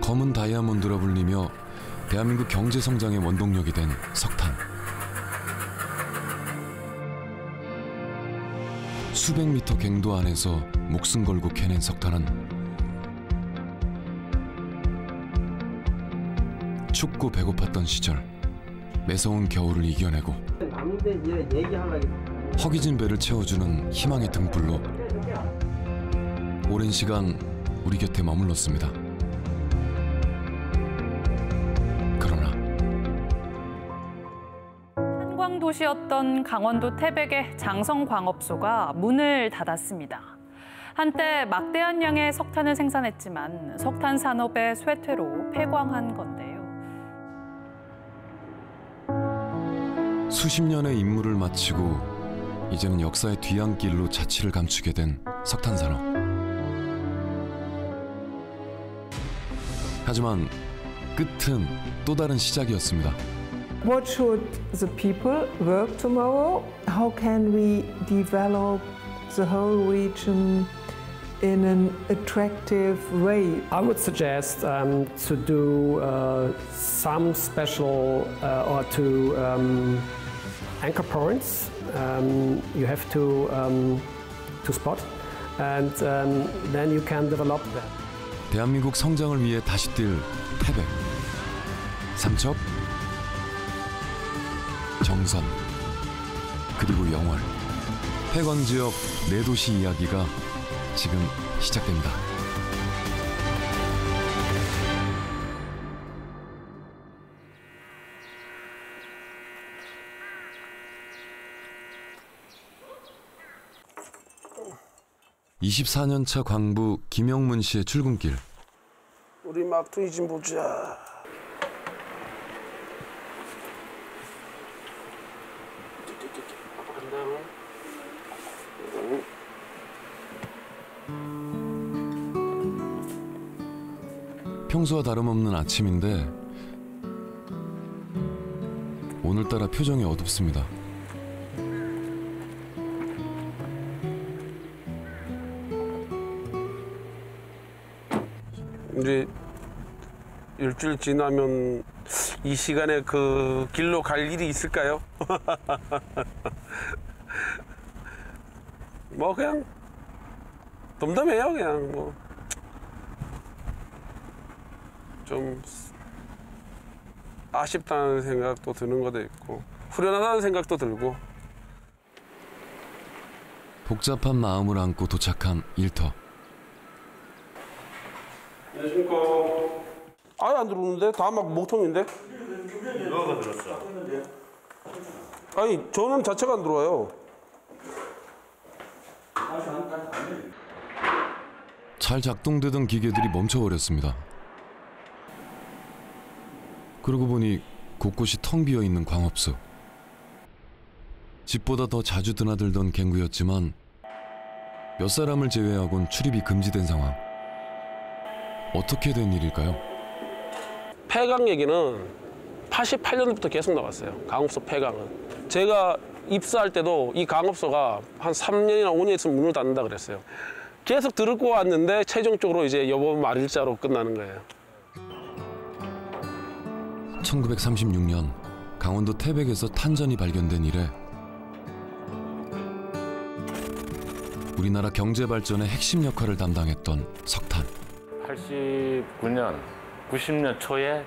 검은 다이아몬드라 불리며 대한민국 경제 성장의 원동력이 된 석탄. 수백 미터 갱도 안에서 목숨 걸고 캐낸 석탄은 춥고 배고팠던 시절 매서운 겨울을 이겨내고 허기진 배를 채워주는 희망의 등불로 오랜 시간 우리 곁에 머물렀습니다. 그러나 한광도시였던 강원도 태백의 장성광업소가 문을 닫았습니다. 한때 막대한 양의 석탄을 생산했지만 석탄 산업의 쇠퇴로 폐광한 건데요. 수십 년의 임무를 마치고 이제는 역사의 뒤안길로 자취를 감추게 된 석탄 산업. 하지만 끝은 또 다른 시작이었습니다. What should the people work tomorrow? How can we develop the whole region in an attractive way? I would suggest to do some special or to anchor points. You have to spot, and then you can develop that. 대한민국 성장을 위해 다시 뛸 태백, 삼척, 정선, 그리고 영월, 폐광 지역 4도시 이야기가 지금 시작됩니다. (24년 차) 광부 김영문 씨의 출근길. 우리 막둥이 좀 보자. 평소와 다름없는 아침인데 오늘따라 표정이 어둡습니다. 이제 일주일 지나면 이 시간에 그 길로 갈 일이 있을까요? 뭐 그냥 덤덤해요. 그냥 뭐 좀 아쉽다는 생각도 드는 것도 있고 후련하다는 생각도 들고. 복잡한 마음을 안고 도착한 일터. 안녕하십니까. 아예 안 들어오는데? 다 막 목통인데? 누가 들었어? 아니 저는 자체가 안 들어와요. 잘 작동되던 기계들이 멈춰버렸습니다. 그러고 보니 곳곳이 텅 비어있는 광업소. 집보다 더 자주 드나들던 갱구였지만 몇 사람을 제외하곤 출입이 금지된 상황. 어떻게 된 일일까요? 폐광 얘기는 88년부터 계속 나왔어요. 광업소 폐광은. 제가 입사할 때도 이 광업소가 한 3년이나 5년 있으면 문을 닫는다 그랬어요. 계속 들고 왔는데 최종적으로 이제 여보 말일자로 끝나는 거예요. 1936년 강원도 태백에서 탄전이 발견된 이래 우리나라 경제 발전의 핵심 역할을 담당했던 석탄. 89년, 90년 초에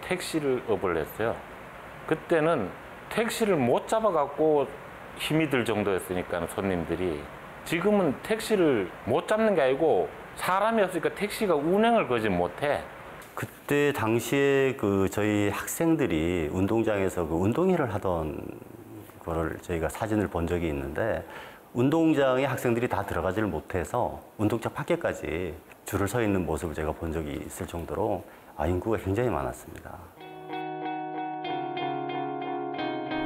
택시를 업을 했어요. 그때는 택시를 못 잡아갖고 힘이 들 정도였으니까 손님들이. 지금은 택시를 못 잡는 게 아니고 사람이 없으니까 택시가 운행을 거의 못해. 그때 당시에 저희 학생들이 운동장에서 운동회를 하던 거를 저희가 사진을 본 적이 있는데 운동장에 학생들이 다 들어가지를 못해서 운동장 밖에까지 줄을 서 있는 모습을 제가 본 적이 있을 정도로 인구가 굉장히 많았습니다.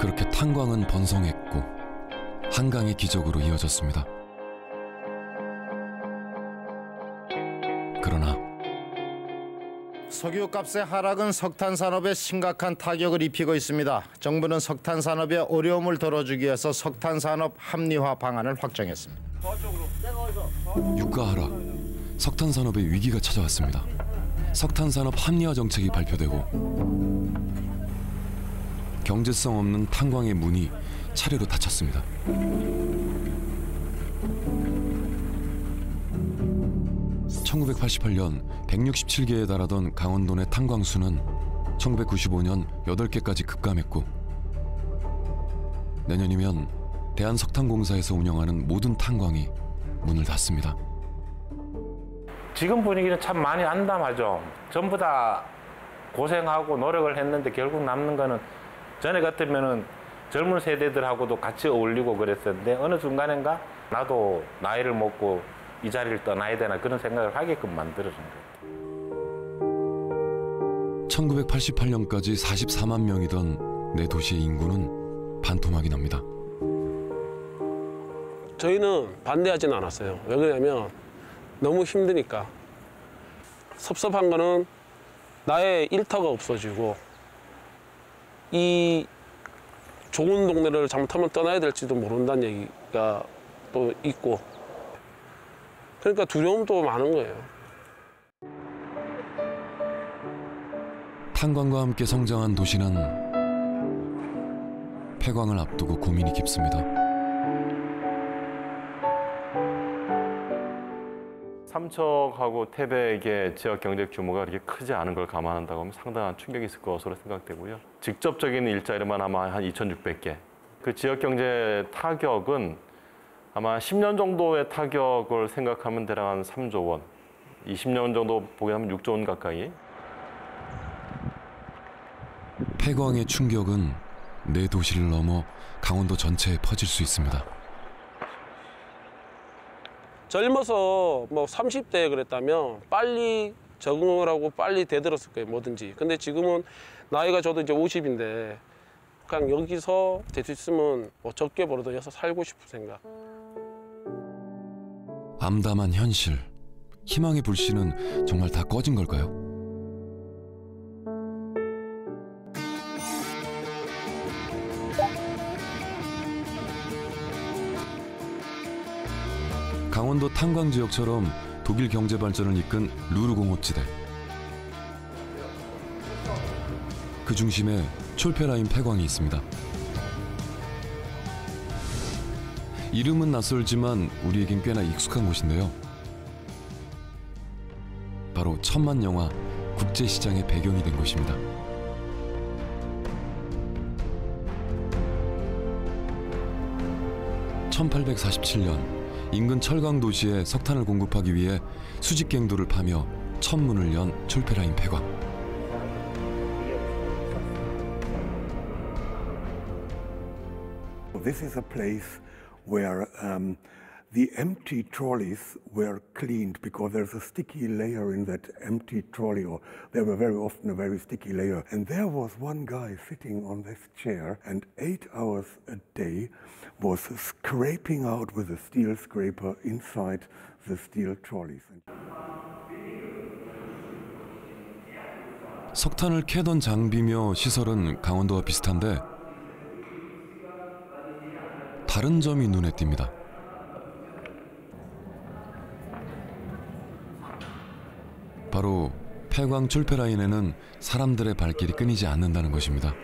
그렇게 탄광은 번성했고 한강의 기적으로 이어졌습니다. 그러나 석유값의 하락은 석탄 산업에 심각한 타격을 입히고 있습니다. 정부는 석탄 산업에 어려움을 덜어주기 위해서 석탄 산업 합리화 방안을 확정했습니다. 유가 하락, 석탄 산업의 위기가 찾아왔습니다. 석탄산업 합리화 정책이 발표되고 경제성 없는 탄광의 문이 차례로 닫혔습니다. 1988년 167개에 달하던 강원도 내 탄광수는 1995년 8개까지 급감했고 내년이면 대한석탄공사에서 운영하는 모든 탄광이 문을 닫습니다. 지금 분위기는 참 많이 암담하죠. 전부 다 고생하고 노력을 했는데 결국 남는 거는 전에 같으면은 젊은 세대들하고도 같이 어울리고 그랬었는데 어느 순간인가 나도 나이를 먹고 이 자리를 떠나야 되나 그런 생각을 하게끔 만들어준 거예요. 1988년까지 44만 명이던 내 도시의 인구는 반토막이 납니다. 저희는 반대하지는 않았어요. 왜 그러냐면 너무 힘드니까. 섭섭한 거는 나의 일터가 없어지고 이 좋은 동네를 잘못하면 떠나야 될지도 모른다는 얘기가 또 있고 그러니까 두려움도 많은 거예요. 탄광과 함께 성장한 도시는 폐광을 앞두고 고민이 깊습니다. 삼척하고 태백의 지역 경제 규모가 그렇게 크지 않은 걸 감안한다고 하면 상당한 충격이 있을 것으로 생각되고요. 직접적인 일자리만 아마 한 2,600개. 그 지역 경제 타격은 아마 10년 정도의 타격을 생각하면 대략 한 3조 원. 20년 정도 보게 하면 6조 원 가까이. 폐광의 충격은 내 도시를 넘어 강원도 전체에 퍼질 수 있습니다. 젊어서 뭐 30대에 그랬다면 빨리 적응을 하고 빨리 대들었을 거예요, 뭐든지. 근데 지금은 나이가 저도 이제 50인데 그냥 여기서 될 수 있으면 뭐 적게 벌어도 여기서 살고 싶은 생각. 암담한 현실, 희망의 불씨는 정말 다 꺼진 걸까요? 강원도 탄광 지역처럼 독일 경제 발전을 이끈 루르공업지대. 그 중심에 촐페라인 폐광이 있습니다. 이름은 낯설지만 우리에겐 꽤나 익숙한 곳인데요. 바로 천만 영화 국제시장의 배경이 된 곳입니다. (1847년) 인근 철강 도시에 석탄을 공급하기 위해 수직갱도를 파며 첫 문을 연 촐페라인 폐광. This is a place where the empty trolleys were cleaned because there's a sticky layer in that empty trolley, or there were very often a very sticky layer. And there was one guy sitting on this chair and 8 hours a day was scraping out with a steel scraper inside the steel trolleys. 석탄을 캐던 장비며 시설은 강원도와 비슷한데 다른 점이 눈에 띕니다. 바로 폐광 촐페라인에는 사람들의 발길이 끊이지 않는다는 것입니다.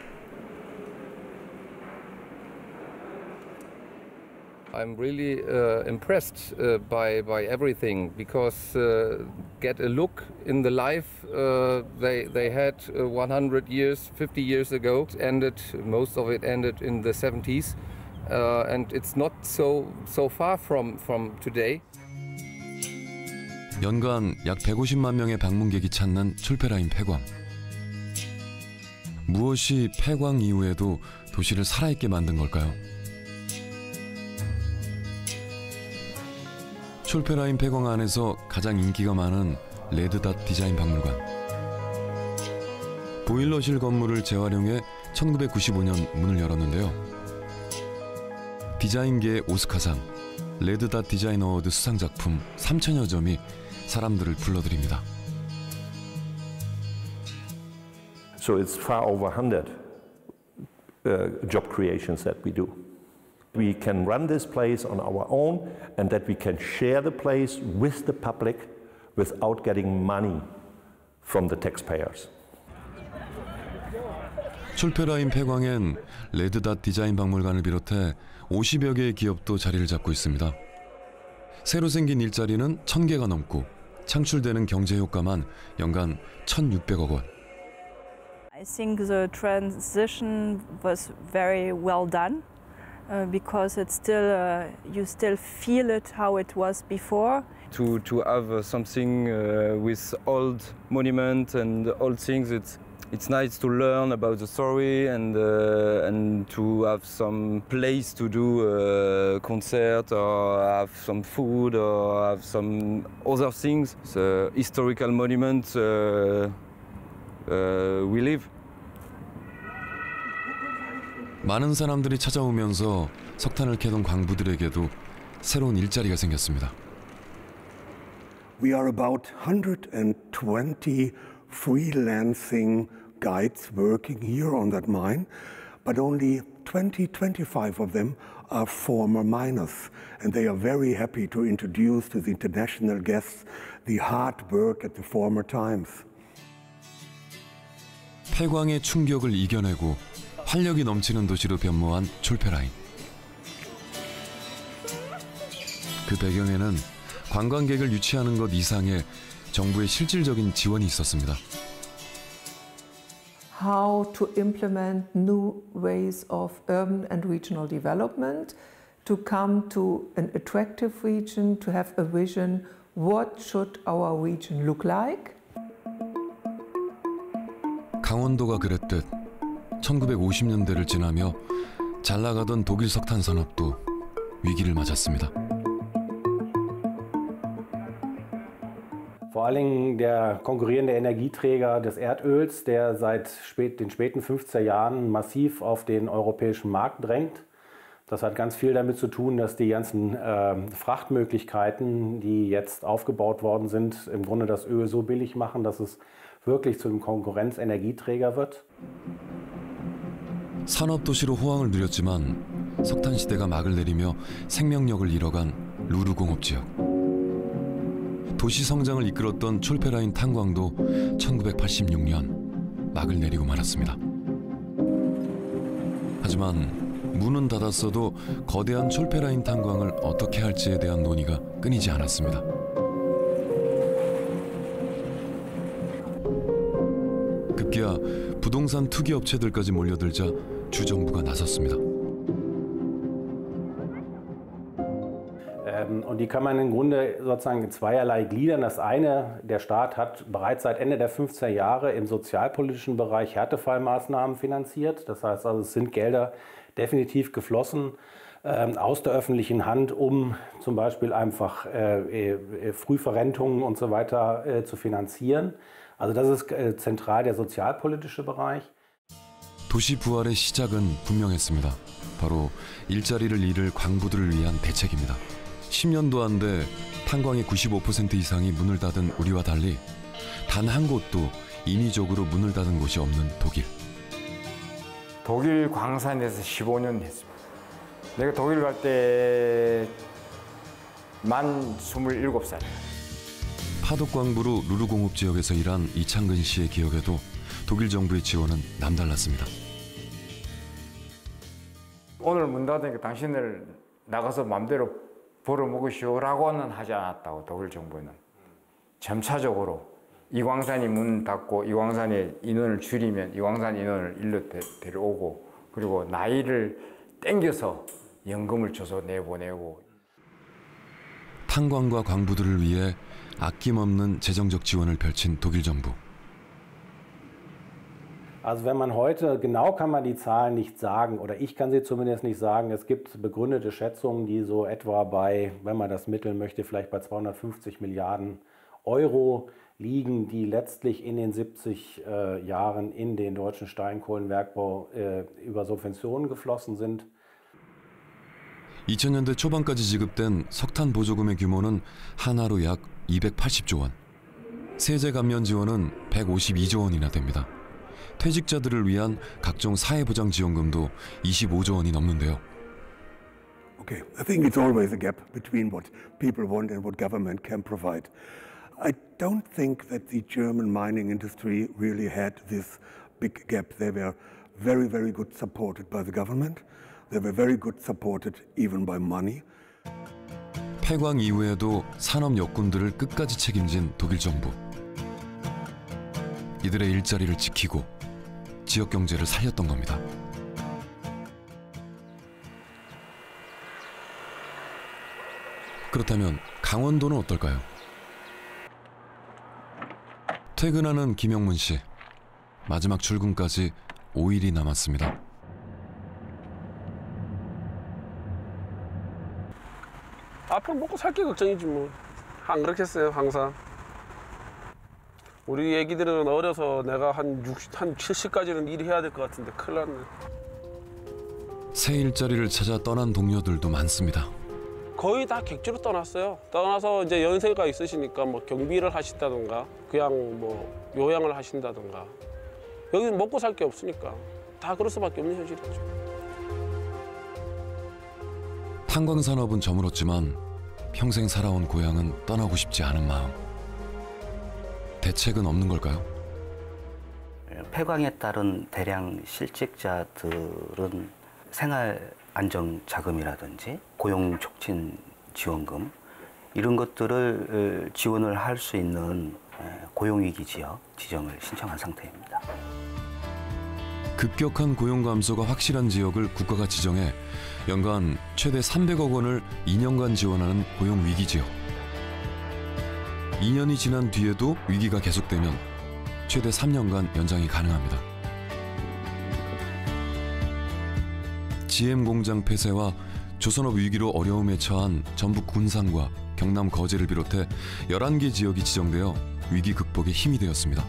I'm really impressed by everything because get a look in the life they had 100 years, 50 years ago. Most of it ended in the 70s, and it's not so far from today. 연간 약 150만 명의 방문객이 찾는 촐페라인 폐광. 무엇이 폐광 이후에도 도시를 살아있게 만든 걸까요? 촐페라인 폐광 안에서 가장 인기가 많은 레드닷 디자인 박물관. 보일러실 건물을 재활용해 1995년 문을 열었는데요. 디자인계의 오스카상, 레드닷 디자인 어워드 수상 작품 3,000여 점이 사람들을 불러들입니다. So it's far over 100 job creations that we do. We can run this place on our own and that we can share the place with the public without getting money from the taxpayers. 출폐라인 폐광엔 레드닷 디자인 박물관을 비롯해 50여 개의 기업도 자리를 잡고 있습니다. 새로 생긴 일자리는 1,000개가 넘고 창출되는 경제 효과만 연간 1,600억 원. I think the transition was very well done because it's still you still feel it how it was before. To have something with old monument and old things, it's nice to learn about the story and to have some place to do a concert or have some food or have some other things. The historical monument we live. 많은 사람들이 찾아오면서 석탄을 캐던 광부들에게도 새로운 일자리가 생겼습니다. We are about 120 freelancing guides working here on that mine, but only 25 of them are former miners, and they are very happy to introduce to the international guests the hard work at the former times. 폐광의 충격을 이겨내고 활력이 넘치는 도시로 변모한 출폐라인. 그 배경에는 관광객을 유치하는 것 이상의 정부의 실질적인 지원이 있었습니다. How to implement new ways of urban and regional development, to come to an attractive region, to have a vision, what should our region look like? 강원도가 그랬듯 1950년대를 지나며 잘 나가던 독일 석탄 산업도 위기를 맞았습니다. Vor allen Dingen der konkurrierende Energieträger des Erdöls, der seit den späten 50er Jahren massiv auf den europäischen Markt drängt. Das hat ganz viel damit zu tun, dass die ganzen Frachtmöglichkeiten, die jetzt aufgebaut worden sind, im Grunde das Öl so billig machen, dass es wirklich zu einem Konkurrenzenergieträger wird. 산업도시로 호황을 누렸지만 석탄 시대가 막을 내리며 생명력을 잃어간 루르공업 지역. 도시 성장을 이끌었던 출폐라인 탄광도 1986년 막을 내리고 말았습니다. 하지만 문은 닫았어도 거대한 출폐라인 탄광을 어떻게 할지에 대한 논의가 끊이지 않았습니다. 급기야 부동산 투기 업체들까지 몰려들자 주정부가 나섰습니다. Und die kann man im Grunde sozusagen in zweierlei gliedern. Das eine, der Staat hat bereits seit Ende der 50er Jahre im sozialpolitischen Bereich Härtefallmaßnahmen finanziert. Das heißt also, es sind Gelder definitiv geflossen aus der öffentlichen Hand, um zum Beispiel einfach Frühverrentungen und so weiter zu finanzieren. Also das ist zentral der sozialpolitische Bereich. 도시 부활의 시작은 분명했습니다. 바로 일자리를 잃을 광부들을 위한 대책입니다. 10년도 안 돼 탄광의 95% 이상이 문을 닫은 우리와 달리 단 한 곳도 인위적으로 문을 닫은 곳이 없는 독일. 독일 광산에서 15년 했습니다. 내가 독일 갈 때 만 27살이에요. 파독광부로 루르공업 지역에서 일한 이창근 씨의 기억에도 독일 정부의 지원은 남달랐습니다. 오늘 문 닫으니까 당신을 나가서 마음대로 벌어먹으시오라고는 하지 않았다고, 독일 정부는. 점차적으로 이 광산이 문 닫고 이 광산의 인원을 줄이면 이 광산 인원을 일로 데려오고, 그리고 나이를 땡겨서 연금을 줘서 내보내고. 탄광과 광부들을 위해 아낌없는 재정적 지원을 펼친 독일 정부. Also wenn man heute, genau kann man die Zahlen nicht sagen, oder ich kann sie zumindest nicht sagen. Es gibt begründete Schätzungen, die so etwa bei, wenn man das mitteln möchte, vielleicht bei 250 Milliarden Euro liegen, die letztlich in den 70 Jahren in den deutschen Steinkohlenbergbau über Subventionen geflossen sind. 2000년대 초반까지 지급된 석탄 보조금의 규모는 하나로 약 280조 원. 세제 감면 지원은 152조 원이나 됩니다. 퇴직자들을 위한 각종 사회보장 지원금도 25조 원이 넘는데요. Okay, I think it's always a gap between what people want and what government can provide. I don't think that the German mining industry really had this big gap. They were very, very good supported by the government. They were very good supported even by money. 폐광 이후에도 산업 역군들을 끝까지 책임진 독일 정부. 이들의 일자리를 지키고 지역 경제를 살렸던 겁니다. 그렇다면 강원도는 어떨까요? 퇴근하는 김영문 씨. 마지막 출근까지 5일이 남았습니다. 앞으로 먹고 살게 걱정이지 뭐. 안 그렇겠어요, 항상. 우리 애기들은 어려서 내가 한 70까지는 일해야 될 것 같은데 큰일 났네. 새 일자리를 찾아 떠난 동료들도 많습니다. 거의 다 객지로 떠났어요. 떠나서 이제 연세가 있으시니까 뭐 경비를 하신다던가 그냥 뭐 요양을 하신다던가 여기는 먹고 살 게 없으니까 다 그럴 수밖에 없는 현실이죠. 탄광 산업은 저물었지만 평생 살아온 고향은 떠나고 싶지 않은 마음. 대책은 없는 걸까요? 폐광에 따른 대량 실직자들은 생활 안정 자금이라든지 고용 촉진 지원금 이런 것들을 지원을 할 수 있는 고용위기 지역 지정을 신청한 상태입니다. 급격한 고용 감소가 확실한 지역을 국가가 지정해 연간 최대 300억 원을 2년간 지원하는 고용 위기 지역. 2년이 지난 뒤에도 위기가 계속되면 최대 3년간 연장이 가능합니다. GM 공장 폐쇄와 조선업 위기로 어려움에 처한 전북 군산과 경남 거제를 비롯해 11개 지역이 지정되어 위기 극복에 힘이 되었습니다.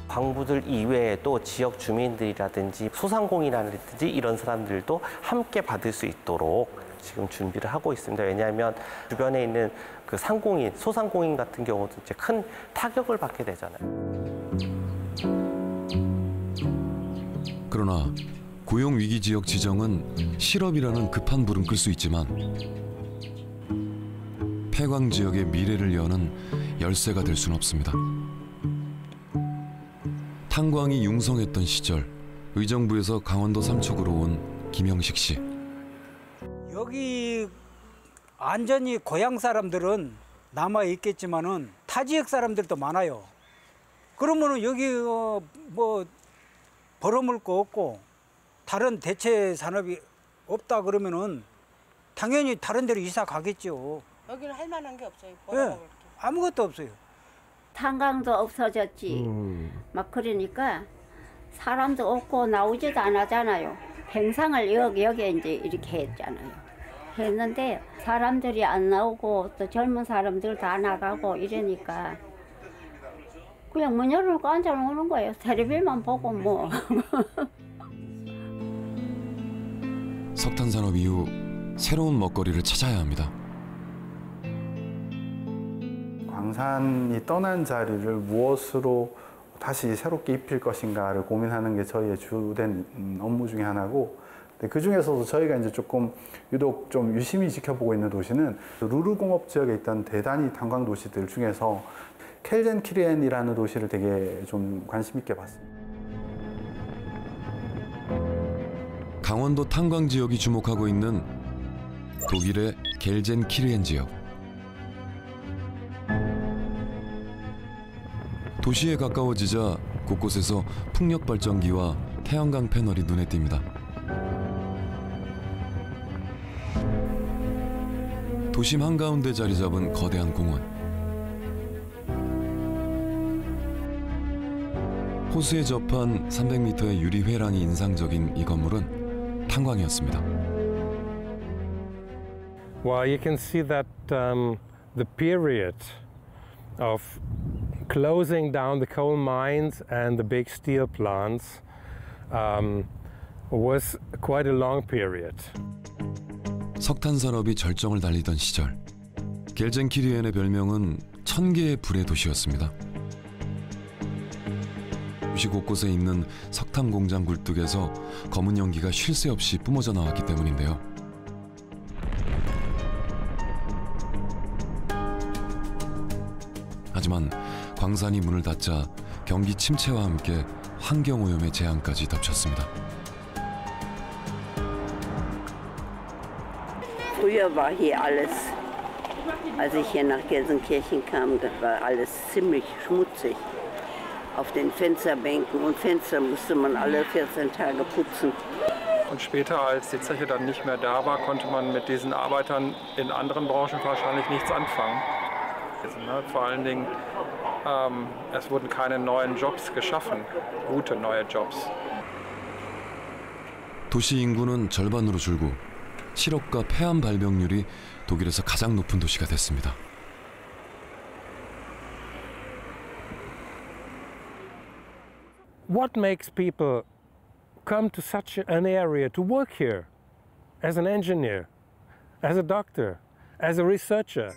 광부들 이외에도 지역 주민들이라든지 소상공인이라든지 이런 사람들도 함께 받을 수 있도록 지금 준비를 하고 있습니다. 왜냐하면 주변에 있는 그 상공인, 소상공인 같은 경우도 이제 큰 타격을 받게 되잖아요. 그러나 고용 위기 지역 지정은 실업이라는 급한 불은 끌 수 있지만 폐광 지역의 미래를 여는 열쇠가 될 수는 없습니다. 탄광이 융성했던 시절 의정부에서 강원도 삼척으로 온 김영식 씨. 여기 완전히 고향 사람들은 남아 있겠지만은 타 지역 사람들도 많아요. 그러면은 여기 뭐 벌어먹을 거 없고 다른 대체 산업이 없다 그러면은 당연히 다른 데로 이사 가겠죠. 여기는 할 만한 게 없어요. 네, 아무것도 없어요. 탄광도 없어졌지. 막 그러니까 사람도 없고 나오지도 않았잖아요. 평상을 여기에 이제 이렇게 했잖아요. 했는데 사람들이 안 나오고 또 젊은 사람들 다 나가고 이러니까 그냥 문 열어놓고 앉아놓는 거예요. 텔레비만 보고 뭐. 석탄 산업 이후 새로운 먹거리를 찾아야 합니다. 광산이 떠난 자리를 무엇으로 다시 새롭게 입힐 것인가를 고민하는 게 저희의 주된 업무 중에 하나고, 그 중에서도 저희가 이제 조금 유독 좀 유심히 지켜보고 있는 도시는 루르 공업 지역에 있던 대단히 탄광 도시들 중에서 켈젠키리엔이라는 도시를 되게 좀 관심 있게 봤습니다. 강원도 탄광 지역이 주목하고 있는 독일의 켈젠키리엔 지역. 도시에 가까워지자 곳곳에서 풍력 발전기와 태양광 패널이 눈에 띕니다. 도심 한가운데 자리 잡은 거대한 공원. 호수에 접한 300m의 유리 회랑이 인상적인 이 건물은 탄광이었습니다. Well, you can see that the period of closing down the coal mines and the big steel plants was quite a long period. 석탄 산업이 절정을 달리던 시절, 켈젠키리엔의 별명은 1000개의 불의 도시였습니다. 도시 곳곳에 있는 석탄 공장 굴뚝에서 검은 연기가 쉴 새 없이 뿜어져 나왔기 때문인데요. 하지만 광산이 문을 닫자 경기 침체와 함께 환경오염의 재앙까지 덮쳤습니다. Früher war hier alles, als ich hier nach Gelsenkirchen kam, das war alles ziemlich schmutzig. Auf den Fensterbänken und Fenster musste man alle 14 Tage putzen. Und später, als die Zeche dann nicht mehr da war, konnte man mit diesen Arbeitern in anderen Branchen wahrscheinlich nichts anfangen. Vor allen Dingen, es wurden keine neuen Jobs geschaffen, gute neue Jobs. 도시 인구는 절반으로 줄고 실업과 폐암 발병률이 독일에서 가장 높은 도시가 됐습니다. What makes people come to such an area to work here as an engineer, as a doctor, as a researcher?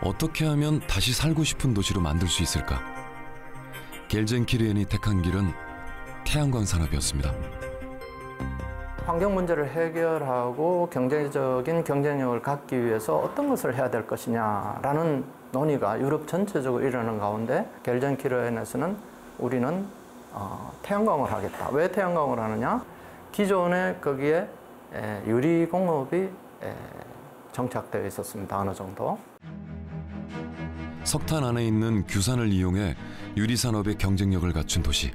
어떻게 하면 다시 살고 싶은 도시로 만들 수 있을까? 겔젠키르헨이 택한 길은 태양광 산업이었습니다. 환경 문제를 해결하고 경제적인 경쟁력을 갖기 위해서 어떤 것을 해야 될 것이냐라는 논의가 유럽 전체적으로 일어나는 가운데 겔젠키르헨에서는 우리는 태양광을 하겠다. 왜 태양광을 하느냐? 기존에 거기에 유리 공업이 정착되어 있었습니다. 어느 정도. 석탄 안에 있는 규산을 이용해 유리 산업의 경쟁력을 갖춘 도시.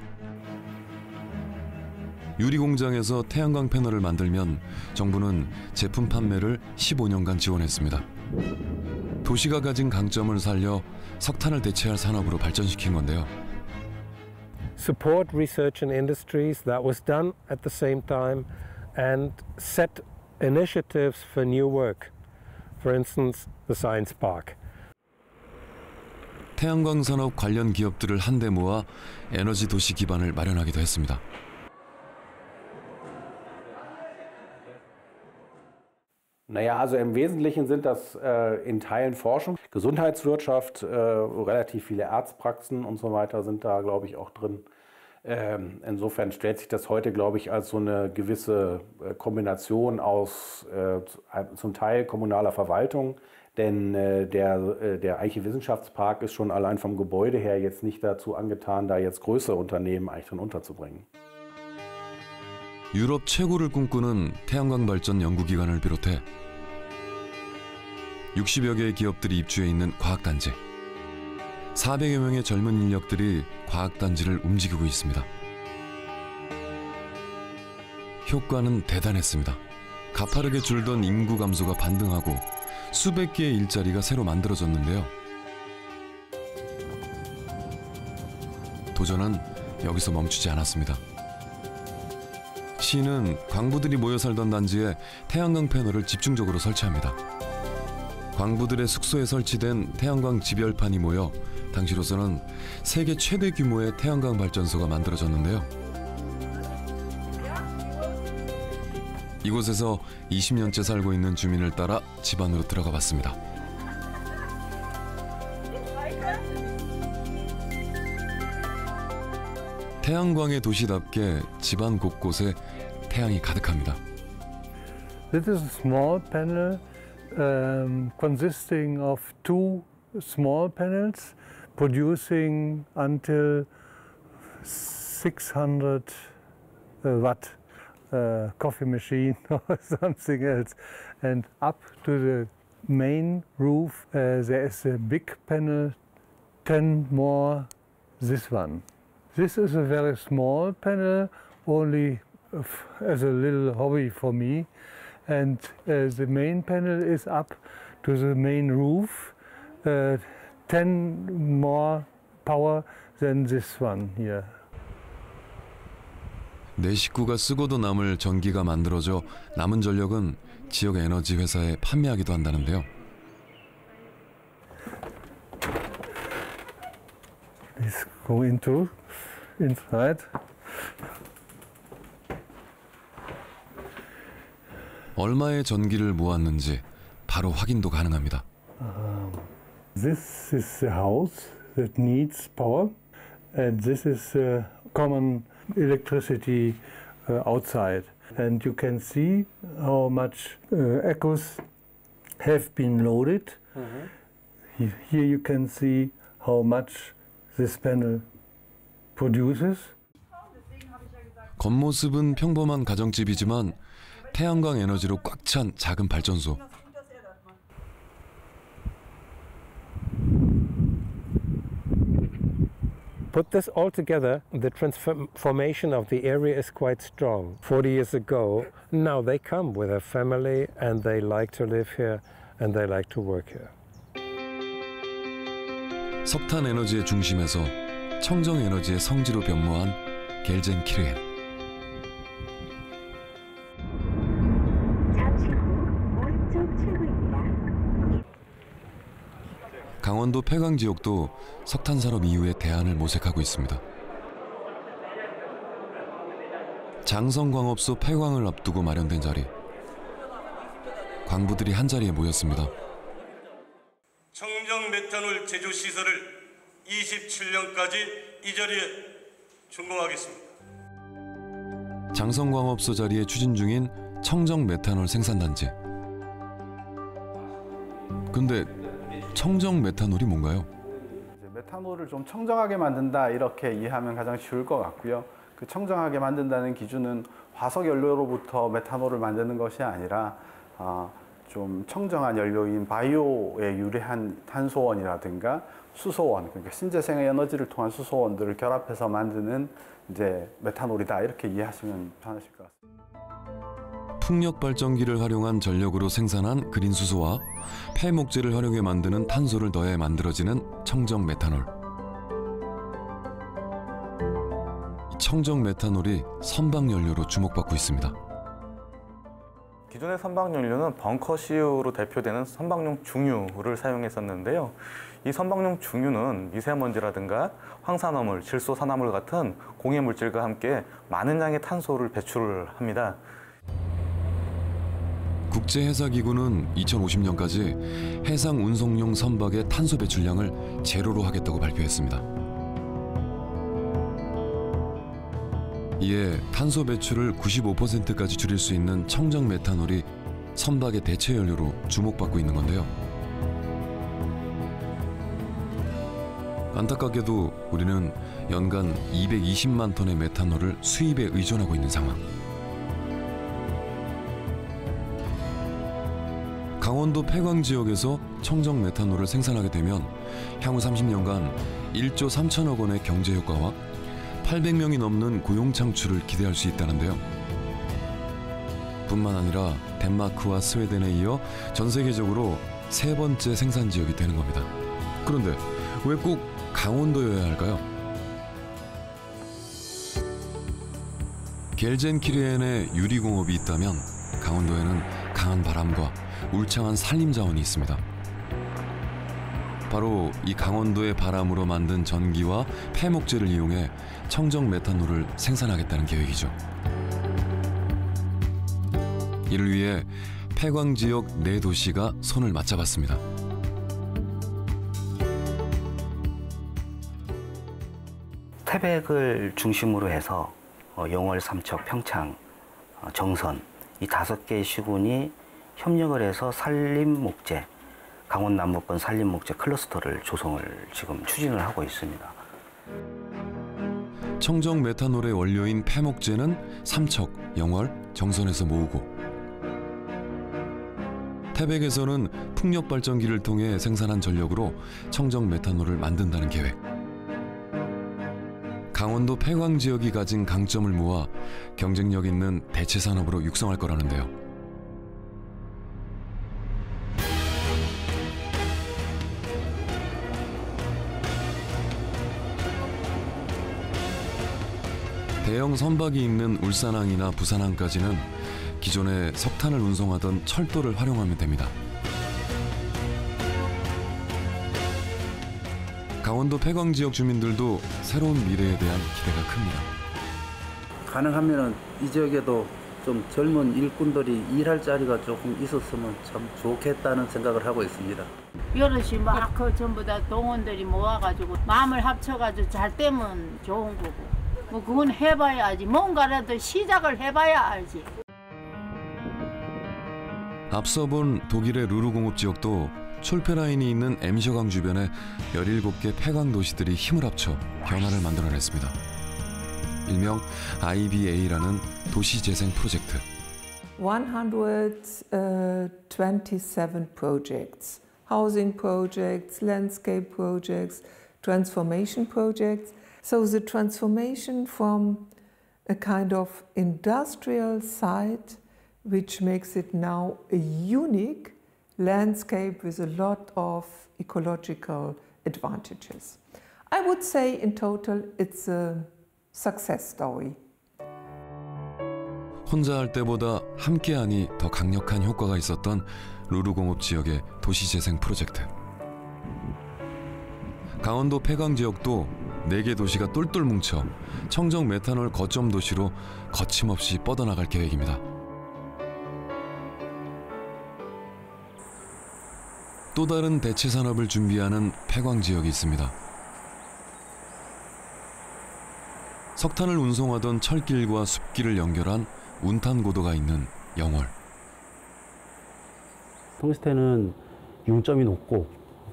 유리 공장에서 태양광 패널을 만들면 정부는 제품 판매를 15년간 지원했습니다. 도시가 가진 강점을 살려 석탄을 대체할 산업으로 발전시킨 건데요. Support research and industries, that was done at the same time, and set initiatives for new work. For instance, the Science Park. 태양광 산업 관련 기업들을 한데 모아 에너지 도시 기반을 마련하기도 했습니다. Naja, also im Wesentlichen sind das in Teilen Forschung, Gesundheitswirtschaft, relativ viele Arztpraxen und so weiter sind da, glaube ich, auch drin. Insofern stellt sich das heute, glaube ich, als so eine gewisse Kombination aus zum Teil kommunaler Verwaltung, denn der Eiche Wissenschaftspark ist schon allein vom Gebäude her jetzt nicht dazu angetan, da jetzt größere Unternehmen eigentlich drin unterzubringen. 유럽 최고를 꿈꾸는 태양광 발전 연구기관을 비롯해 60여 개의 기업들이 입주해 있는 과학단지. 400여 명의 젊은 인력들이 과학단지를 움직이고 있습니다. 효과는 대단했습니다. 가파르게 줄던 인구 감소가 반등하고 수백 개의 일자리가 새로 만들어졌는데요. 도전은 여기서 멈추지 않았습니다. 시는 광부들이 모여 살던 단지에 태양광 패널을 집중적으로 설치합니다. 광부들의 숙소에 설치된 태양광 집열판이 모여 당시로서는 세계 최대 규모의 태양광 발전소가 만들어졌는데요. 이곳에서 20년째 살고 있는 주민을 따라 집 안으로 들어가 봤습니다. 태양광의 도시답게 집안 곳곳에 태양이 가득합니다. This is a small panel consisting of two small panels producing until 600 watt coffee machine or something else. And up to the main roof there is a big panel, 10 more this one. This is a very small panel, only as a little hobby for me. And the main panel is up to the main roof, 10 more power than this one here. 내 식구가 쓰고도 남을 전기가 만들어져 남은 전력은 지역 에너지 회사에 판매하기도 한다는데요. Let's go inside. 얼마의 전기를 모았는지 바로 확인도 가능합니다. This is the house that needs power, and this is common electricity outside. And you can see how much accu's have been loaded. Here you can see how much this panel produces. 겉모습은 평범한 가정집이지만 태양광 에너지로 꽉 찬 작은 발전소. Put this all together, the transformation of the area is quite strong. 40 years ago, now they come with a family and they like to live here and they like to work here. 석탄 에너지의 중심에서 청정 에너지의 성지로 변모한 겔젠키르헨. 잠시 후 오른쪽 출구입니다. 강원도 폐광 지역도 석탄 산업 이후의 대안을 모색하고 있습니다. 장성광업소 폐광을 앞두고 마련된 자리. 광부들이 한자리에 모였습니다. 청정 메탄올 제조 시설을 27년까지 이 자리에 준공하겠습니다. 장성광업소 자리에 추진 중인 청정 메탄올 생산단지. 근데 청정 메탄올이 뭔가요? 메탄올을 좀 청정하게 만든다 이렇게 이해하면 가장 쉬울 것 같고요. 그 청정하게 만든다는 기준은 화석 연료로부터 메탄올을 만드는 것이 아니라 좀 청정한 연료인 바이오에 유래한 탄소원이라든가 수소원, 그러니까 신재생 에너지를 통한 수소원들을 결합해서 만드는 이제 메탄올이다 이렇게 이해하시면 편하실 것 같습니다. 풍력 발전기를 활용한 전력으로 생산한 그린 수소와 폐목재를 활용해 만드는 탄소를 더해 만들어지는 청정 메탄올. 청정 메탄올이 선박 연료로 주목받고 있습니다. 기존의 선박연료는 벙커CU로 대표되는 선박용 중유를 사용했었는데요. 이 선박용 중유는 미세먼지라든가 황산화물, 질소산화물 같은 공해물질과 함께 많은 양의 탄소를 배출합니다. 국제해사기구는 2050년까지 해상 운송용 선박의 탄소 배출량을 제로로 하겠다고 발표했습니다. 이에 탄소 배출을 95%까지 줄일 수 있는 청정 메탄올이 선박의 대체 연료로 주목받고 있는 건데요. 안타깝게도 우리는 연간 220만 톤의 메탄올을 수입에 의존하고 있는 상황. 강원도 폐광 지역에서 청정 메탄올을 생산하게 되면 향후 30년간 1조 3천억 원의 경제 효과와 800명이 넘는 고용 창출을 기대할 수 있다는데요. 뿐만 아니라 덴마크와 스웨덴에 이어 전 세계적으로 세 번째 생산 지역이 되는 겁니다. 그런데 왜 꼭 강원도여야 할까요? 겔젠키르헨의 유리공업이 있다면 강원도에는 강한 바람과 울창한 산림 자원이 있습니다. 바로 이 강원도의 바람으로 만든 전기와 폐목재를 이용해 청정 메탄올을 생산하겠다는 계획이죠. 이를 위해 폐광 지역 4도시가 손을 맞잡았습니다. 태백을 중심으로 해서 영월, 삼척, 평창, 정선 이 5개의 시군이 협력을 해서 산림목재, 강원 남부권 산림목재 클러스터를 조성을 지금 추진을 하고 있습니다. 청정 메탄올의 원료인 폐목재는 삼척, 영월, 정선에서 모으고 태백에서는 풍력 발전기를 통해 생산한 전력으로 청정 메탄올을 만든다는 계획. 강원도 폐광 지역이 가진 강점을 모아 경쟁력 있는 대체 산업으로 육성할 거라는데요. 대형 선박이 있는 울산항이나 부산항까지는 기존에 석탄을 운송하던 철도를 활용하면 됩니다. 강원도 폐광 지역 주민들도 새로운 미래에 대한 기대가 큽니다. 가능하면 이 지역에도 좀 젊은 일꾼들이 일할 자리가 조금 있었으면 참 좋겠다는 생각을 하고 있습니다. 여럿이 막 그 전부 다 동원들이 모아가지고 마음을 합쳐가지고 잘 되면 좋은 거고 뭐 그건 해봐야 알지. 뭔가라도 시작을 해봐야 알지. 앞서 본 독일의 루르공업 지역도 솔페라인이 있는 엠셔강 주변에 17개 폐강 도시들이 힘을 합쳐 변화를 만들어냈습니다. 일명 IBA라는 도시재생 프로젝트. 127 projects, housing projects, landscape projects, transformation projects. So the transformation from a kind of industrial site, which makes it now a unique landscape with a lot of ecological advantages. I would say in total it's a success story. 혼자 할 때보다 함께하니 더 강력한 효과가 있었던 루르공업 지역의 도시재생 프로젝트. 강원도 폐강 지역도 4개 도시가 똘똘 뭉쳐 청정 메탄올 거점 도시로 거침없이 뻗어나갈 계획입니다. 또 다른 대체 산업을 준비하는 폐광 지역이 있습니다. 석탄을 운송하던 철길과 숲길을 연결한 운탄고도가 있는 영월. 텅스텐은 융점이 높고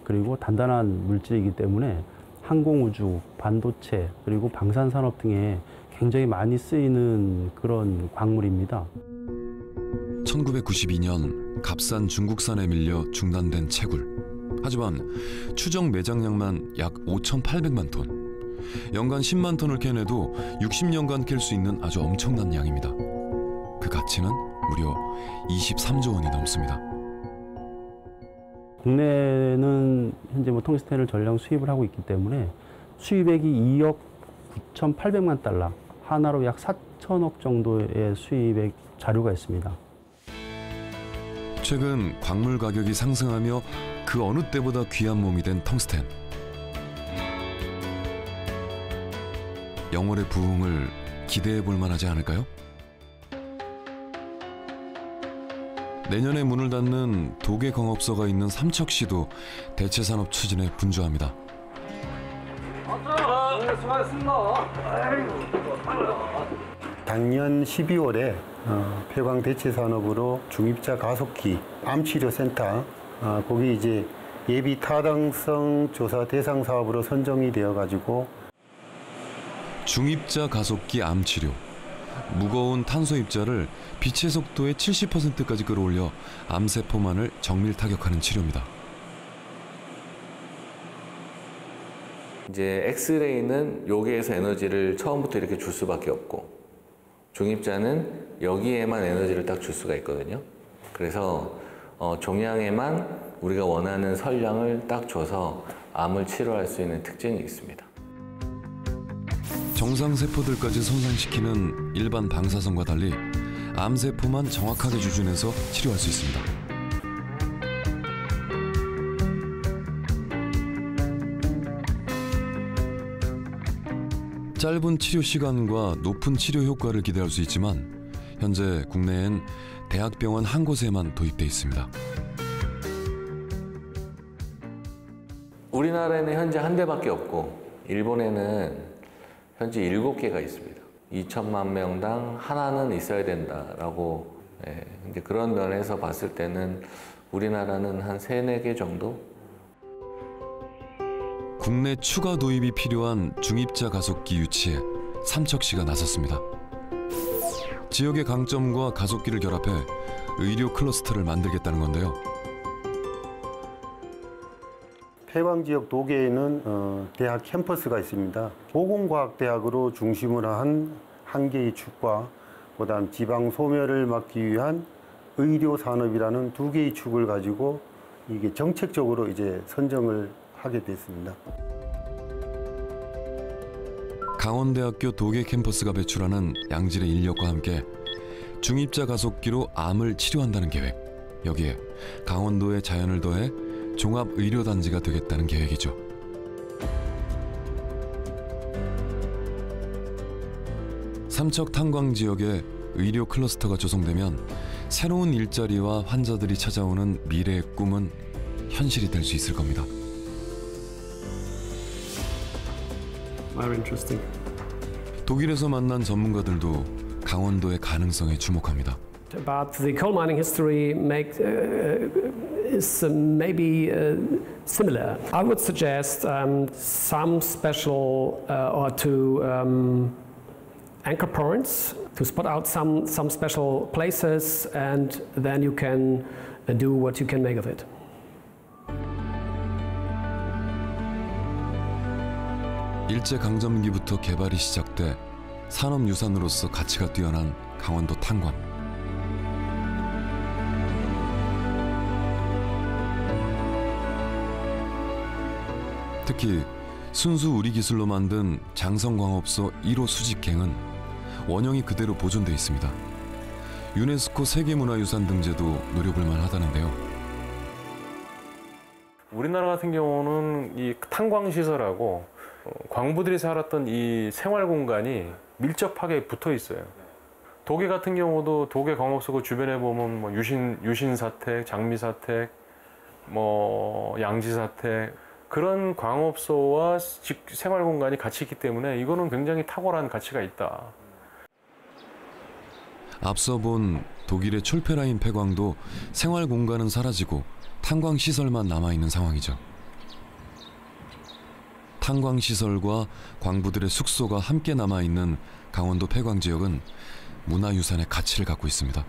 그리고 단단한 물질이기 때문에 항공우주, 반도체, 그리고 방산산업 등에 굉장히 많이 쓰이는 그런 광물입니다. 1992년 값싼 중국산에 밀려 중단된 채굴. 하지만 추정 매장량만 약 5,800만 톤. 연간 10만 톤을 캐내도 60년간 캘 수 있는 아주 엄청난 양입니다. 그 가치는 무려 23조 원이 넘습니다. 국내는 현재 텅스텐을 전량 수입을 하고 있기 때문에 수입액이 2억 9,800만 달러, 하나로 약 4천억 정도의 수입액 자료가 있습니다. 최근 광물 가격이 상승하며 그 어느 때보다 귀한 몸이 된 텅스텐. 영월의 부흥을 기대해 볼 만하지 않을까요? 내년에 문을 닫는 도계광업소가 있는 삼척시도 대체산업 추진에 분주합니다. 작년 12월에 폐광 대체산업으로 중입자 가속기 암치료센터 거기 이제 예비 타당성 조사 대상 사업으로 선정이 되어 가지고 중입자 가속기 암치료. 무거운 탄소 입자를 빛의 속도의 70%까지 끌어올려 암세포만을 정밀 타격하는 치료입니다. 이제 엑스레이는 여기에서 에너지를 처음부터 이렇게 줄 수밖에 없고 중입자는 여기에만 에너지를 딱 줄 수가 있거든요. 그래서 종양에만 우리가 원하는 설량을 딱 줘서 암을 치료할 수 있는 특징이 있습니다. 정상세포들까지 손상시키는 일반 방사선과 달리 암세포만 정확하게 조준해서 치료할 수 있습니다. 짧은 치료 시간과 높은 치료 효과를 기대할 수 있지만 현재 국내엔 대학병원 한 곳에만 도입돼 있습니다. 우리나라에는 현재 한 대밖에 없고 일본에는 현재 7개가 있습니다. 2천만 명당 하나는 있어야 된다라고 이제 그런 면에서 봤을 때는 우리나라는 한 3, 4개 정도? 국내 추가 도입이 필요한 중입자 가속기 유치에 삼척시가 나섰습니다. 지역의 강점과 가속기를 결합해 의료 클러스터를 만들겠다는 건데요. 폐광 지역 도계에는 대학 캠퍼스가 있습니다. 보건과학대학으로 중심으로 한 개의 축과 그다음 지방 소멸을 막기 위한 의료 산업이라는 2개의 축을 가지고 이게 정책적으로 이제 선정을 하게 됐습니다. 강원대학교 도계 캠퍼스가 배출하는 양질의 인력과 함께 중입자 가속기로 암을 치료한다는 계획. 여기에 강원도의 자연을 더해 종합의료단지가 되겠다는 계획이죠. 삼척 탄광 지역에 의료 클러스터가 조성되면 새로운 일자리와 환자들이 찾아오는 미래의 꿈은 현실이 될 수 있을 겁니다. Very interesting. 독일에서 만난 전문가들도 강원도의 가능성에 주목합니다. About the coal mining history is maybe similar. I would suggest some special or to anchor points to spot out some special places, and then you can do what you can make of it. 일제강점기부터 개발이 시작돼 산업유산으로서 가치가 뛰어난 강원도 탄광. 특히 순수 우리 기술로 만든 장성광업소 1호 수직갱은 원형이 그대로 보존돼 있습니다. 유네스코 세계문화유산 등재도 노려볼 만하다는데요. 우리나라 같은 경우는 이 탄광시설하고 광부들이 살았던 이 생활공간이 밀접하게 붙어 있어요. 도계 같은 경우도 도계 광업소 그 주변에 보면 뭐 유신사택, 장미사택, 뭐 양지사택, 그런 광업소와 생활공간이 같이 있기 때문에 이거는 굉장히 탁월한 가치가 있다. 앞서 본 독일의 촐페라인 폐광도 생활공간은 사라지고 탄광시설만 남아있는 상황이죠. 탄광시설과 광부들의 숙소가 함께 남아있는 강원도 폐광지역은 문화유산의 가치를 갖고 있습니다.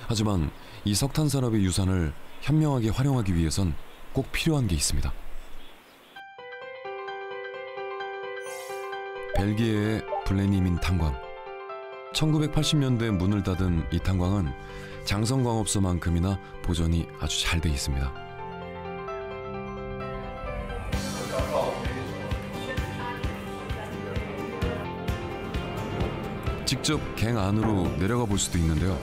하지만 이 석탄산업의 유산을 현명하게 활용하기 위해선 꼭 필요한 게 있습니다. 벨기에의 블레니민 탄광. 1980년대에 문을 닫은 이 탄광은 장성광업소만큼이나 보존이 아주 잘 돼 있습니다. 직접 갱 안으로 내려가 볼 수도 있는데요.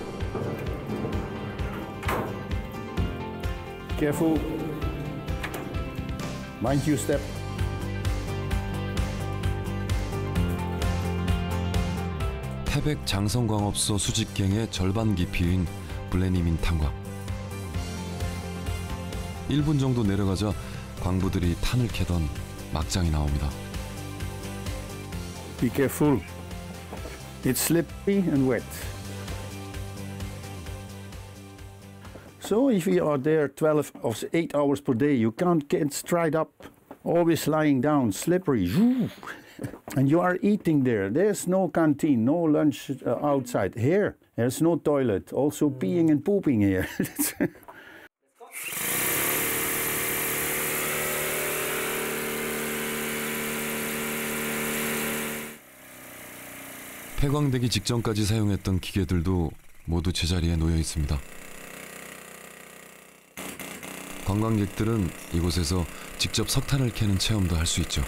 Careful. Mind your step. 태백 장성광업소 수직갱의 절반 깊이인 블레니민 탄광. 1분 정도 내려가자 광부들이 탄을 캐던 막장이 나옵니다. Be careful. It's slippery and wet. So if you are there 12 or 8 hours per day, you can't get straight up, always lying down, slippery. And you are eating there. There's no canteen, no lunch outside. Here, there's no toilet. Also peeing and pooping here. 폐광되기 직전까지 사용했던 기계들도 모두 제자리에 놓여 있습니다. 관광객들은 이곳에서 직접 석탄을 캐는 체험도 할 수 있죠.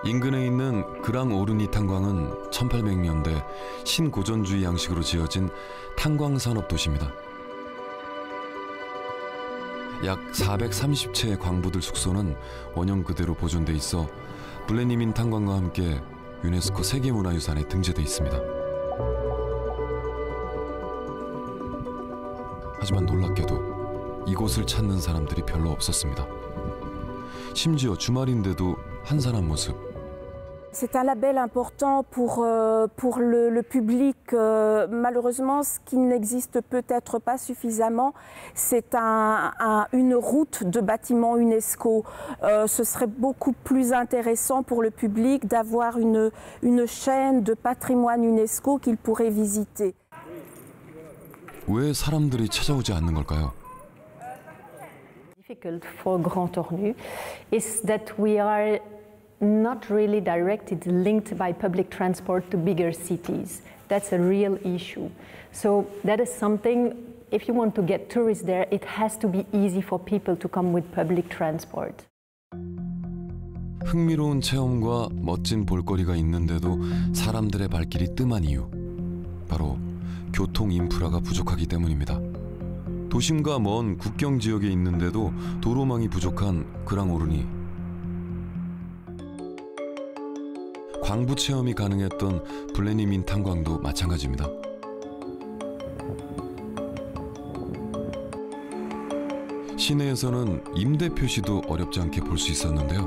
인근에 있는 그랑오르니 탄광은 1800년대 신고전주의 양식으로 지어진 탄광산업 도시입니다. 약 430채의 광부들 숙소는 원형 그대로 보존돼 있어 블레니민 탄광과 함께 유네스코 세계문화유산에 등재돼 있습니다. 하지만 놀랍게도 이곳을 찾는 사람들이 별로 없었습니다. 심지어 주말인데도 한산한 모습. C'est un label important pour le public. Malheureusement, ce qui n'existe peut-être pas suffisamment, c'est une route de bâtiments UNESCO. Ce serait beaucoup plus intéressant pour le public d'avoir une chaîne de patrimoine UNESCO qu'il pourrait visiter. 왜 사람들이 찾아오지 않는 걸까요? Difficult for Grand Ornu is that we are not really directed, linked by public transport to bigger cities. That's a real issue. So that is something, if you want to get tourists there, it has to be easy for people to come with public transport. 흥미로운 체험과 멋진 볼거리가 있는데도 사람들의 발길이 뜸한 이유. 바로 교통 인프라가 부족하기 때문입니다. 도심과 먼 국경 지역에 있는데도 도로망이 부족한 그랑오르니. 광부 체험이 가능했던 블레니민 탄광도 마찬가지입니다. 시내에서는 임대 표시도 어렵지 않게 볼 수 있었는데요.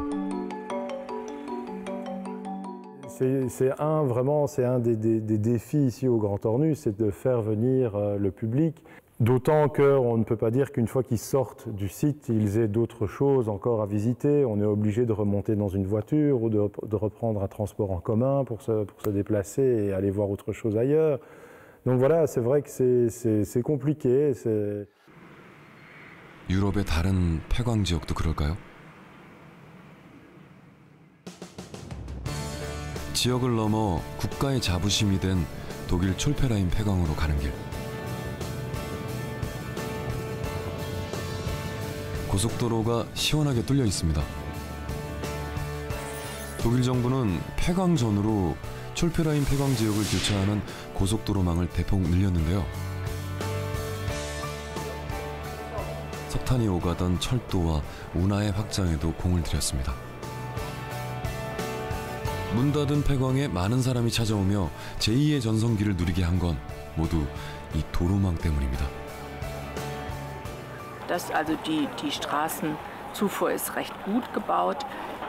Vraiment, c'est un des défis ici au Grand Ornu, c'est de faire venir le public. D'autant qu'on ne peut pas dire qu'une fois qu'ils sortent du site, ils aient d'autres choses encore à visiter. On est obligé de remonter dans une voiture ou de reprendre un transport en commun pour se déplacer et aller voir autre chose ailleurs. Donc voilà, c'est vrai que c'est compliqué. 유럽의 다른 폐광 지역도 그럴까요? 지역을 넘어 국가의 자부심이 된 독일 촐페라인 폐광으로 가는 길. 고속도로가 시원하게 뚫려 있습니다. 독일 정부는 폐광 전후로 촐페라인 폐광 지역을 교차하는 고속도로망을 대폭 늘렸는데요. 석탄이 오가던 철도와 운하의 확장에도 공을 들였습니다. 문 닫은 폐광에 많은 사람이 찾아오며 제2의 전성기를 누리게 한 건 모두 이 도로망 때문입니다. Also die Straßenzufuhr ist recht gut gebaut,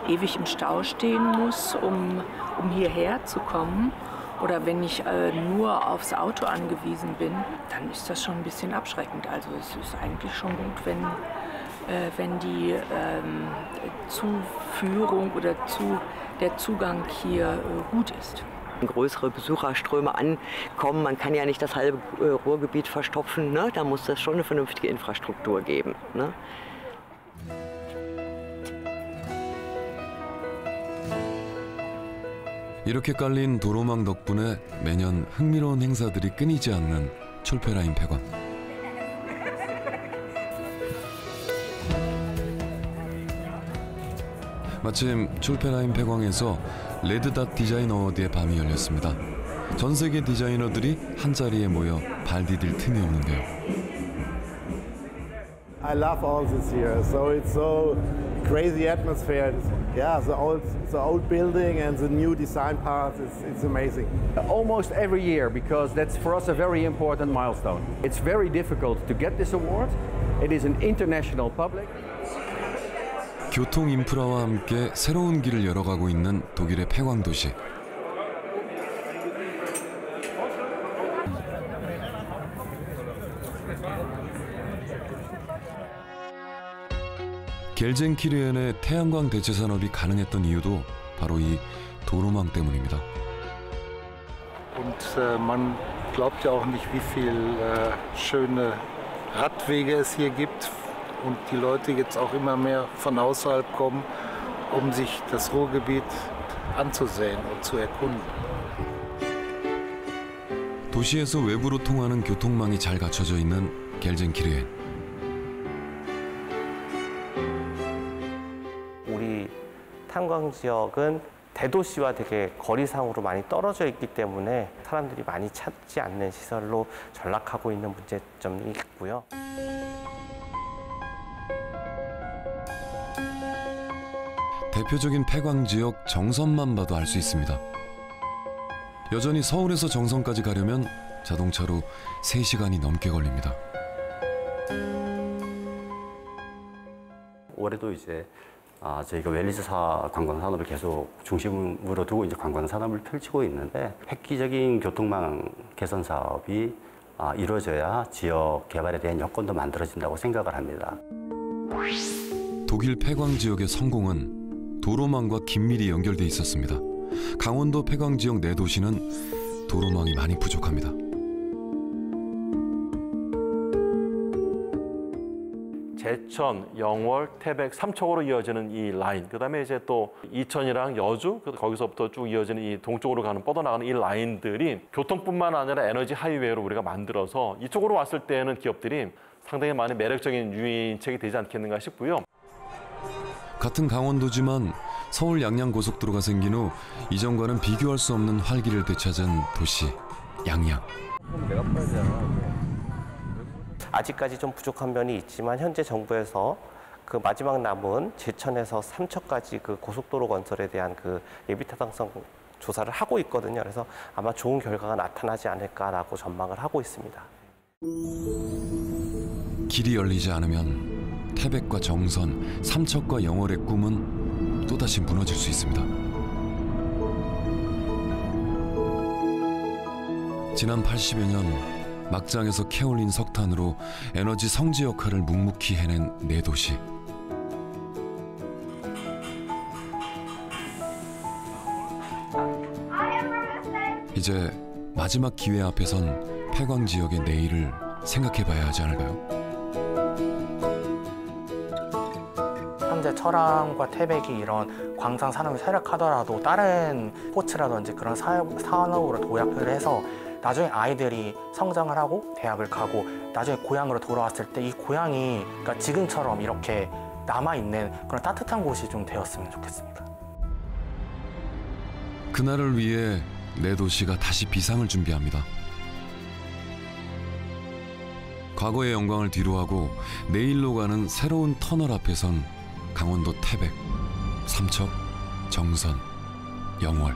ewig im Stau stehen muss, um hierher zu kommen. Oder wenn ich nur aufs Auto angewiesen bin, dann ist das schon ein bisschen abschreckend. Also es ist eigentlich schon gut, wenn die Zuführung oder der Zugang hier gut ist. Größere Besucherströme ankommen. Man kann ja nicht das halbe Ruhrgebiet verstopfen. Ne? Da muss es schon eine vernünftige Infrastruktur geben. Ne? 이렇게 깔린 도로망 덕분에 매년 흥미로운 행사들이 끊이지 않는 촐페라인 폐광. 마침 촐페라인 폐광에서 레드닷 디자인 어워드의 밤이 열렸습니다. 전 세계 디자이너들이 한자리에 모여 발 디딜 틈이 없는데요. I love all this here. So it's so crazy atmosphere. Yeah, the old building and the new design parts. It's amazing. Almost every year, because that's for us a very important milestone. It's very difficult to get this award. It is an international public. 교통 인프라와 함께 새로운 길을 열어가고 있는 독일의 폐광 도시. 겔젠키르헨의 태양광 대체 산업이 가능했던 이유도 바로 이 도로망 때문입니다. Und man glaubt ja auch nicht, wie viel schöne Radwege es hier gibt. Und die Leute jetzt auch immer mehr von außerhalb kommen, sich das Ruhrgebiet anzusehen und zu erkunden. 도시에서 외부로 통하는 교통망이 잘 갖춰져 있는 겔젠키르헨. 우리 탄광 지역은 대도시와 되게 거리상으로 많이 떨어져 있기 때문에 사람들이 많이 찾지 않는 시설로 전락하고 있는 문제점이 있고요. 대표적인 폐광 지역 정선만 봐도 알 수 있습니다. 여전히 서울에서 정선까지 가려면 자동차로 3시간이 넘게 걸립니다. 올해도 이제 저희가 웰리스사 관광 산업을 계속 중심으로 두고 이제 관광 산업을 펼치고 있는데 획기적인 교통망 개선 사업이 이루어져야 지역 개발에 대한 여건도 만들어진다고 생각을 합니다. 독일 폐광 지역의 성공은 도로망과 긴밀히 연결돼 있었습니다. 강원도 폐광 지역 4도시는 도로망이 많이 부족합니다. 제천, 영월, 태백, 삼척으로 이어지는 이 라인, 그다음에 이제 또 이천이랑 여주, 거기서부터 쭉 이어지는 이 동쪽으로 가는 뻗어나가는 이 라인들이 교통뿐만 아니라 에너지 하이웨이로 우리가 만들어서 이쪽으로 왔을 때는 기업들이 상당히 많이 매력적인 유인책이 되지 않겠는가 싶고요. 같은 강원도지만 서울 양양 고속도로가 생긴 후 이전과는 비교할 수 없는 활기를 되찾은 도시 양양. 아직까지 좀 부족한 면이 있지만 현재 정부에서 그 마지막 남은 제천에서 삼척까지 그 고속도로 건설에 대한 그 예비 타당성 조사를 하고 있거든요. 그래서 아마 좋은 결과가 나타나지 않을까라고 전망을 하고 있습니다. 길이 열리지 않으면 태백과 정선, 삼척과 영월의 꿈은 또다시 무너질 수 있습니다. 지난 80여 년 막장에서 캐올린 석탄으로 에너지 성지 역할을 묵묵히 해낸 네 도시. 이제 마지막 기회 앞에선 폐광 지역의 내일을 생각해봐야 하지 않을까요? 현재 철암과 태백이 이런 광산 산업이 쇠락하더라도 다른 스포츠라든지 그런 산업으로 도약을 해서 나중에 아이들이 성장을 하고 대학을 가고 나중에 고향으로 돌아왔을 때 이 고향이 그러니까 지금처럼 이렇게 남아있는 그런 따뜻한 곳이 좀 되었으면 좋겠습니다. 그날을 위해 내 도시가 다시 비상을 준비합니다. 과거의 영광을 뒤로하고 내일로 가는 새로운 터널 앞에선 강원도 태백, 삼척, 정선, 영월.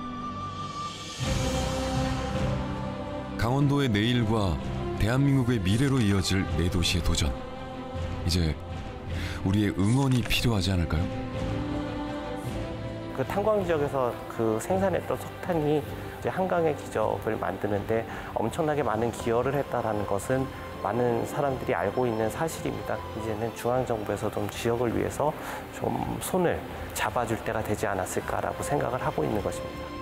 강원도의 내일과 대한민국의 미래로 이어질 네 도시의 도전. 이제 우리의 응원이 필요하지 않을까요? 그 탄광 지역에서 그 생산했던 석탄이 이제 한강의 기적을 만드는데 엄청나게 많은 기여를 했다라는 것은 많은 사람들이 알고 있는 사실입니다. 이제는 중앙정부에서 좀 지역을 위해서 좀 손을 잡아줄 때가 되지 않았을까라고 생각을 하고 있는 것입니다.